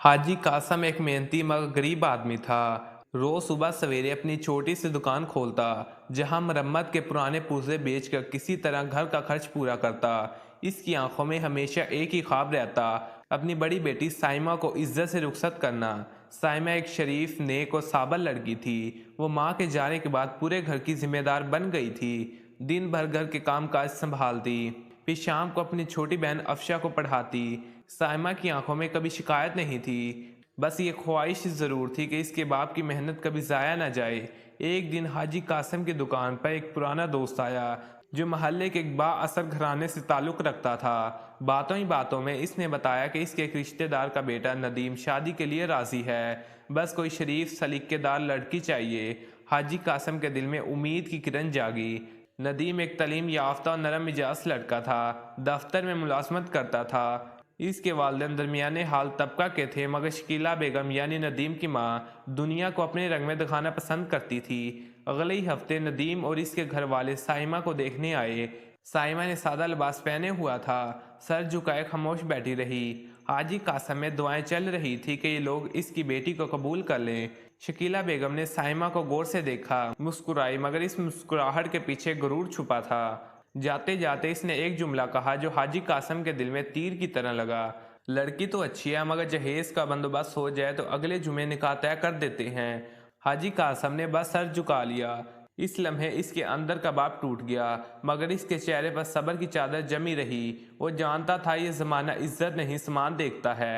हाजी कासम एक मेहनती मगर गरीब आदमी था। रोज सुबह सवेरे अपनी छोटी सी दुकान खोलता, जहां मरम्मत के पुराने पुर्जे बेचकर किसी तरह घर का खर्च पूरा करता। इसकी आंखों में हमेशा एक ही ख्वाब रहता, अपनी बड़ी बेटी साइमा को इज्जत से रुखसत करना। साइमा एक शरीफ, नेक और साबर लड़की थी। वो माँ के जाने के बाद पूरे घर की जिम्मेदार बन गई थी। दिन भर घर के काम काज संभालती, फिर शाम को अपनी छोटी बहन अफशा को पढ़ाती। साइमा की आंखों में कभी शिकायत नहीं थी, बस ये ख्वाहिश ज़रूर थी कि इसके बाप की मेहनत कभी ज़ाया ना जाए। एक दिन हाजी कासिम की दुकान पर एक पुराना दोस्त आया, जो मोहल्ले के एक बाअसर घराने से ताल्लुक़ रखता था। बातों ही बातों में इसने बताया कि इसके एक रिश्तेदार का बेटा नदीम शादी के लिए राज़ी है, बस कोई शरीफ सलीकेदार लड़की चाहिए। हाजी कासिम के दिल में उम्मीद की किरण जागी। नदीम एक तालीम याफ्ता और नरम मिजाज लड़का था, दफ्तर में मुलाजमत करता था। इसके वालिदैन दरमियाने हाल तबका के थे, मगर शकीला बेगम यानी नदीम की माँ दुनिया को अपने रंग में दिखाना पसंद करती थी। अगले ही हफ्ते नदीम और इसके घर वाले साइमा को देखने आए। साइमा ने सादा लिबास पहने हुआ था, सर झुकाए खामोश बैठी रही। हाजी कासम में दुआएं चल रही थी कि ये लोग इसकी बेटी को कबूल कर लें। शकीला बेगम ने साइमा को गौर से देखा, मुस्कुराई, मगर इस मुस्कुराहट के पीछे गुरूर छुपा था। जाते जाते इसने एक जुमला कहा जो हाजी कासम के दिल में तीर की तरह लगा। लड़की तो अच्छी है, मगर जहेज का बंदोबस्त हो जाए तो अगले जुमे निकाह तय कर देते हैं। हाजी कासम ने बस सर झुका लिया। इस लम्हे इसके अंदर का बाप टूट गया, मगर इसके चेहरे पर सब्र की चादर जमी रही। वो जानता था ये जमाना इज्जत नहीं समान देखता है।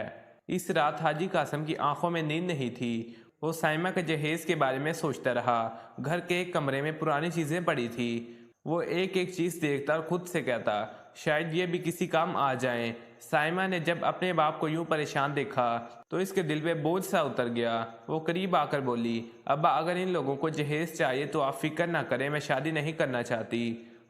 इस रात हाजी कासम की आंखों में नींद नहीं थी। वो साइमा के जहेज के बारे में सोचता रहा। घर के एक कमरे में पुरानी चीजें पड़ी थी। वो एक एक चीज देखता और खुद से कहता, शायद ये भी किसी काम आ जाएं। साइमा ने जब अपने बाप को यूं परेशान देखा तो इसके दिल पे बोझ सा उतर गया। वो करीब आकर बोली, अब्बा अगर इन लोगों को जहेज चाहिए तो आप फिक्र ना करें, मैं शादी नहीं करना चाहती।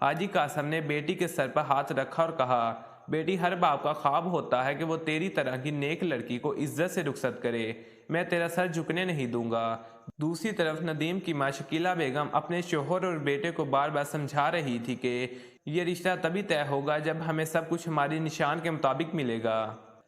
हाजी कासम ने बेटी के सर पर हाथ रखा और कहा, बेटी, हर बाप का ख्वाब होता है कि वो तेरी तरह की नेक लड़की को इज्जत से रुखसत करे। मैं तेरा सर झुकने नहीं दूंगा। दूसरी तरफ नदीम की माँ शकीला बेगम अपने शोहर और बेटे को बार बार समझा रही थी कि ये रिश्ता तभी तय होगा जब हमें सब कुछ हमारी निशान के मुताबिक मिलेगा।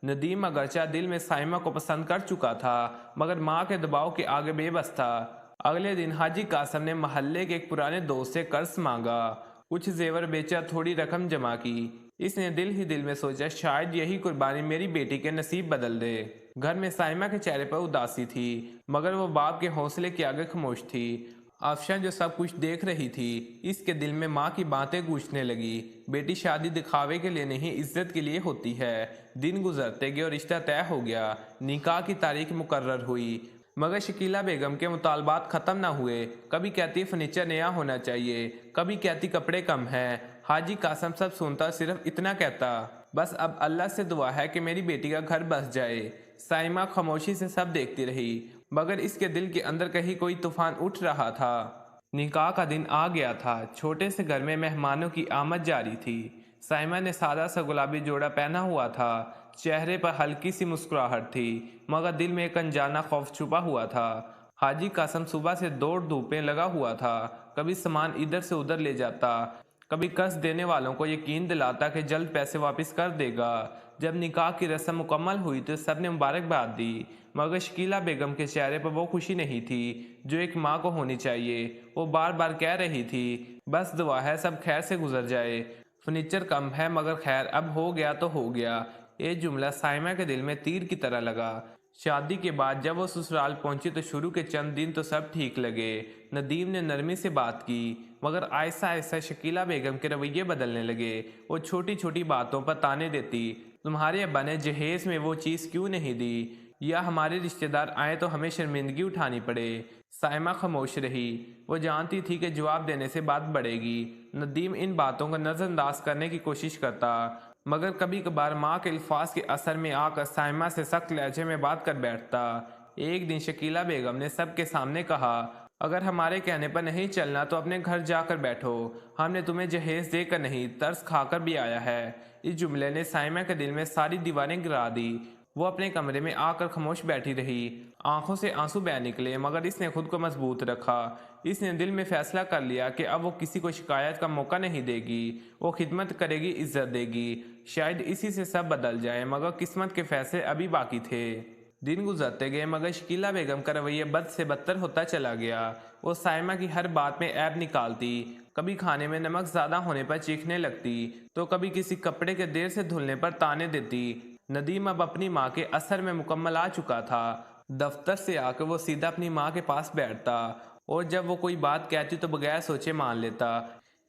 नदीम अगरचा दिल में साइमा को पसंद कर चुका था, मगर माँ के दबाव के आगे बेबस था। अगले दिन हाजी कासम ने मोहल्ले के एक पुराने दोस्त से कर्ज मांगा, कुछ जेवर बेचा, थोड़ी रकम जमा की। इसने दिल ही दिल में सोचा, शायद यही कुर्बानी मेरी बेटी के नसीब बदल दे। घर में साइमा के चेहरे पर उदासी थी, मगर वो बाप के हौसले के आगे खामोश थी। अफशा जो सब कुछ देख रही थी, इसके दिल में माँ की बातें गूंजने लगी। बेटी, शादी दिखावे के लिए नहीं, इज्जत के लिए होती है। दिन गुजरते गए और रिश्ता तय हो गया। निकाह की तारीख मुकर्रर हुई, मगर शकीला बेगम के मुतालबात ख़त्म ना हुए। कभी कहती फर्नीचर नया होना चाहिए, कभी कहती कपड़े कम हैं। हाजी कासम सब सुनता, सिर्फ इतना कहता, बस अब अल्लाह से दुआ है कि मेरी बेटी का घर बस जाए। साइमा खामोशी से सब देखती रही, मगर इसके दिल के अंदर कहीं कोई तूफान उठ रहा था। निकाह का दिन आ गया था। छोटे से घर में मेहमानों की आमद जारी थी। साइमा ने सादा सा गुलाबी जोड़ा पहना हुआ था। चेहरे पर हल्की सी मुस्कुराहट थी, मगर दिल में एक अनजाना खौफ छुपा हुआ था। हाजी कासम सुबह से दौड़ धूपें लगा हुआ था। कभी सामान इधर से उधर ले जाता, कभी कर्ज देने वालों को यकीन दिलाता कि जल्द पैसे वापस कर देगा। जब निकाह की रस्म मुकम्मल हुई तो सबने मुबारकबाद दी, मगर शकीला बेगम के चेहरे पर वो खुशी नहीं थी जो एक माँ को होनी चाहिए। वो बार बार कह रही थी, बस दुआ है सब खैर से गुजर जाए। फर्नीचर कम है, मगर खैर अब हो गया तो हो गया। ये जुमला साइमा के दिल में तीर की तरह लगा। शादी के बाद जब वो ससुराल पहुंची तो शुरू के चंद दिन तो सब ठीक लगे। नदीम ने नरमी से बात की, मगर आहिस्ता आहिस्ता शकीला बेगम के रवैये बदलने लगे। वो छोटी छोटी बातों पर ताने देती, तुम्हारे अब्बा ने जहेज में वो चीज़ क्यों नहीं दी, या हमारे रिश्तेदार आए तो हमें शर्मिंदगी उठानी पड़े। साइमा खामोश रही। वो जानती थी कि जवाब देने से बात बढ़ेगी। नदीम इन बातों को नज़रअंदाज करने की कोशिश करता, मगर कभी कभार माँ के अल्फाज के असर में आकर साइमा से सख्त लहजे में बात कर बैठता। एक दिन शकीला बेगम ने सबके सामने कहा, अगर हमारे कहने पर नहीं चलना तो अपने घर जाकर बैठो। हमने तुम्हें जहेज देकर नहीं, तरस खाकर भी आया है। इस जुमले ने साइमा के दिल में सारी दीवारें गिरा दी। वो अपने कमरे में आकर खामोश बैठी रही। आंखों से आंसू बह निकले, मगर इसने खुद को मजबूत रखा। इसने दिल में फैसला कर लिया कि अब वो किसी को शिकायत का मौका नहीं देगी। वो खिदमत करेगी, इज्जत देगी। शायद इसी से सब बदल जाए, मगर किस्मत के फैसले अभी बाकी थे। दिन गुजरते गए मगर शकीला बेगम का रवैया बद से बदतर होता चला गया। वो साइमा की हर बात में ऐब निकालती, कभी खाने में नमक ज़्यादा होने पर चीखने लगती, तो कभी किसी कपड़े के देर से धुलने पर ताने देती। नदीम अब अपनी माँ के असर में मुकम्मल आ चुका था। दफ्तर से आकर वो सीधा अपनी माँ के पास बैठता और जब वो कोई बात कहती तो बगैर सोचे मान लेता।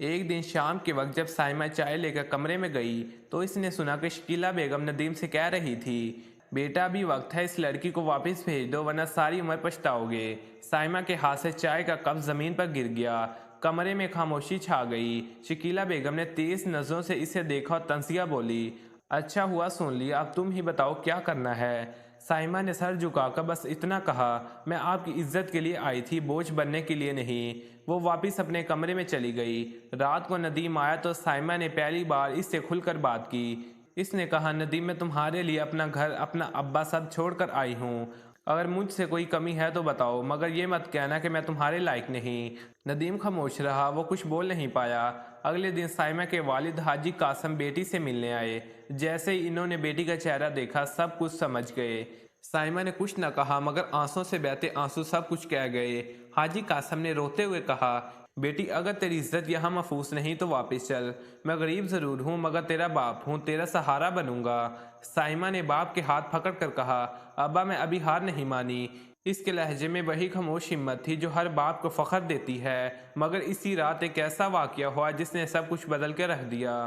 एक दिन शाम के वक्त जब साइमा चाय लेकर कमरे में गई तो इसने सुना कि शकीला बेगम नदीम से कह रही थी, बेटा अभी वक्त है, इस लड़की को वापस भेज दो वरना सारी उम्र पछताओगे। साइमा के हाथ से चाय का कप जमीन पर गिर गया। कमरे में खामोशी छा गई। शकीला बेगम ने तेज नजरों से इसे देखा और तंसिया बोली, अच्छा हुआ सुन लिया, अब तुम ही बताओ क्या करना है। साइमा ने सर झुकाकर बस इतना कहा, मैं आपकी इज्जत के लिए आई थी, बोझ बनने के लिए नहीं। वो वापस अपने कमरे में चली गई। रात को नदीम आया तो साइमा ने पहली बार इससे खुलकर बात की। इसने कहा, नदीम मैं तुम्हारे लिए अपना घर, अपना अब्बा सब छोड़कर आई हूँ। अगर मुझसे कोई कमी है तो बताओ, मगर ये मत कहना कि मैं तुम्हारे लायक नहीं। नदीम खामोश रहा, वो कुछ बोल नहीं पाया। अगले दिन साइमा के वालिद हाजी कासम बेटी से मिलने आए। जैसे ही इन्होंने बेटी का चेहरा देखा सब कुछ समझ गए। साइमा ने कुछ न कहा मगर आंसू से बहते आंसू सब कुछ कह गए। हाजी कासम ने रोते हुए कहा, बेटी अगर तेरी इज्जत यहाँ महफूज नहीं तो वापस चल। मैं गरीब जरूर हूँ मगर तेरा बाप हूँ, तेरा सहारा बनूंगा। साइमा ने बाप के हाथ पकड़ कर कहा, अब्बा मैं अभी हार नहीं मानी। इसके लहजे में वही खामोश हिम्मत थी जो हर बाप को फख्र देती है। मगर इसी रात एक ऐसा वाकया हुआ जिसने सब कुछ बदल के रख दिया।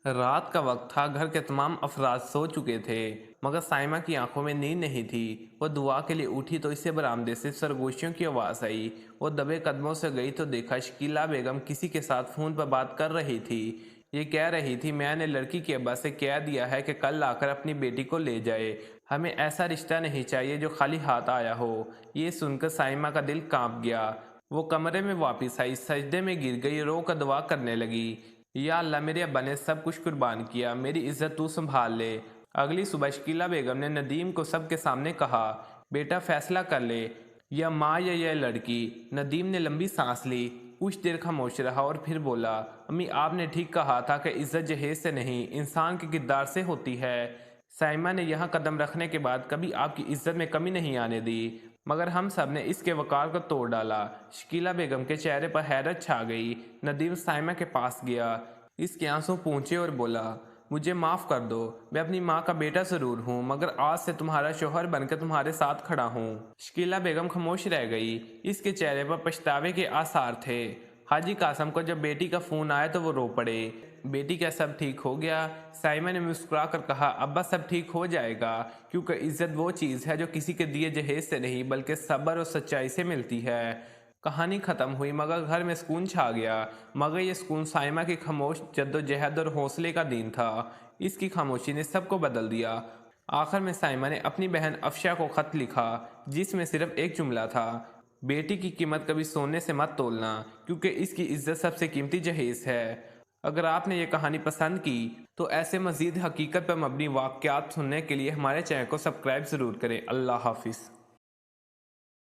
रात का वक्त था, घर के तमाम अफराद सो चुके थे मगर साइमा की आंखों में नींद नहीं थी। वो दुआ के लिए उठी तो इसे बरामदे से सरगोशियों की आवाज़ आई। वो दबे कदमों से गई तो देखा शकीला बेगम किसी के साथ फ़ोन पर बात कर रही थी। ये कह रही थी, मैंने लड़की के अब्बा से कह दिया है कि कल आकर अपनी बेटी को ले जाए। हमें ऐसा रिश्ता नहीं चाहिए जो खाली हाथ आया हो। ये सुनकर साइमा का दिल कांप गया। वो कमरे में वापस आई, सजदे में गिर गई, रो कर दुआ करने लगी, या अल्लाह मेरे अब्बा ने सब कुछ कुर्बान किया, मेरी इज्जत तू संभाल ले। अगली सुबह शकीला बेगम ने नदीम को सबके सामने कहा, बेटा फैसला कर ले, या माँ या यह लड़की। नदीम ने लंबी सांस ली, कुछ देर खामोश रहा और फिर बोला, अम्मी आपने ठीक कहा था कि इज्जत जहेज से नहीं इंसान के किरदार से होती है। साइमा ने यहाँ कदम रखने के बाद कभी आपकी इज्जत में कमी नहीं आने दी मगर हम सब ने इसके वकार को तोड़ डाला। शकीला बेगम के चेहरे पर हैरत छा गई। नदीम साइमा के पास गया, इसके आंसू पूंछे और बोला, मुझे माफ़ कर दो, मैं अपनी माँ का बेटा ज़रूर हूँ मगर आज से तुम्हारा शोहर बनकर तुम्हारे साथ खड़ा हूँ। शकीला बेगम खामोश रह गई। इसके चेहरे पर पछतावे के आसार थे। हाजी कासम को जब बेटी का फ़ोन आया तो वो रो पड़े। बेटी क्या सब ठीक हो गया? साइमा ने मुस्कुरा कर कहा, अब्बा सब ठीक हो जाएगा, क्योंकि इज्जत वो चीज़ है जो किसी के दिए जहेज से नहीं बल्कि सब्र और सच्चाई से मिलती है। कहानी ख़त्म हुई मगर घर में सुकून छा गया। मगर ये सुकून साइमा की खामोश जद्दोजहद और हौसले का दिन था। इसकी खामोशी ने सबको बदल दिया। आखिर में साइमा ने अपनी बहन अफशा को ख़त लिखा जिसमें सिर्फ एक जुमला था, बेटी की कीमत कभी सोने से मत तोलना क्योंकि इसकी इज्जत सबसे कीमती जहेज है। अगर आपने ये कहानी पसंद की तो ऐसे मज़ीद हकीकत पर मबनी वाक़यात सुनने के लिए हमारे चैनल को सब्सक्राइब ज़रूर करें। अल्लाह हाफिज़।